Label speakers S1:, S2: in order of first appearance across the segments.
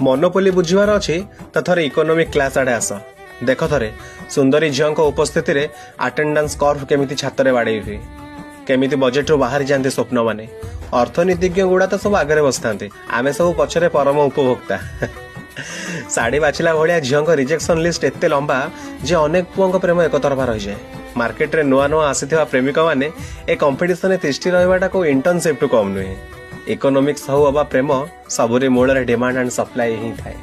S1: मनोपोली बुझीवार अच्छी तो थे इकोनोमिक क्लास आड़े आस देख थे सुंदरी झील उपस्थित अटेंडेंस कर्व केमी छात बाड़े हुए केमी बजेट रू बाहरी जाते स्वप्न माने अर्थनीतिज्ञ गुड़ा तो सब आगे बसता आम सब पछरे परम उपभोक्ता साड़ी बाछिला भाया झील रिजेक्शन लिस्ट एत लंबा जे अनेक पुओं प्रेम एक तरफा रही जाए मार्केट रे नुआ नुआ आसीथिबा प्रेमिका माने ए कंपटीशन तिष्ठि रहिबाटा को इंटर्नशिप टू कम नुहे इकोनॉमिक्स हो अबा प्रेम सबुरी मूल डिमांड एंड सप्लाई ही थाए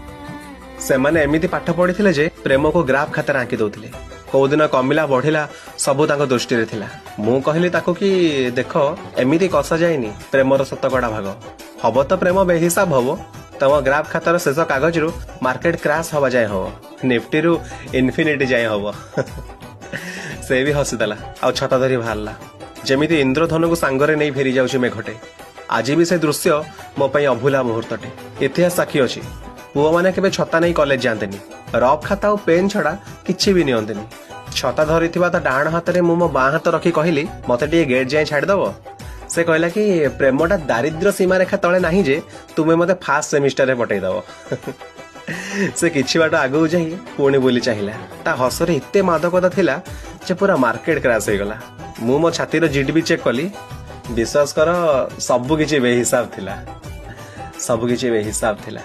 S1: से माने एमिति पाठ पढ़ी जे प्रेम को ग्राफ खातार आंकी दौले कौ दिन कमिला बढ़िला सबू दृष्टि रे थिला मु कहली ताको कि देख एमिति कसा जाएनी प्रेमर शतकड़ा भाग हब तो प्रेम बेहिसाब हबो तम ग्राफ खातार शेष कागज रु मार्केट क्राश हवा जाए हम निफ्टी रु इन्फिनिटी जाए हम से भी हसीदेला आ छता धरी बाहरला जमीती इंद्रधनु को सांगरे नहीं फेरी जाउछि मेघटे आज भी से दृश्य मो पई अभूला मुहूर्तटे इतिहास साक्षी अछि पुओ माने केबे छता नहीं कॉलेज जानतेनी रफ खाता और पेन छड़ा किछि भी नियंतेनी छता धरी थिबा त डाण हाथ रे मो बाँ हाथ रखी कहली मते टी गेट जाए छाड़ दबो से कहला कि प्रेमटा दारिद्र्य सीमा रेखा तले नाही जे तुमे मते फास्ट सेमिस्टर रे पटै दबो से किछि बाट आगु जाई पुणी बोली चाहिला ता हसरे एते मादकता थिला जे पूरा मार्केट क्रैश हो गला मु मो छाती रो जीडीपी चेक कली विश्वास कर सब किछि बेहिसाब थिला सब किछि बेहिसाब थिला।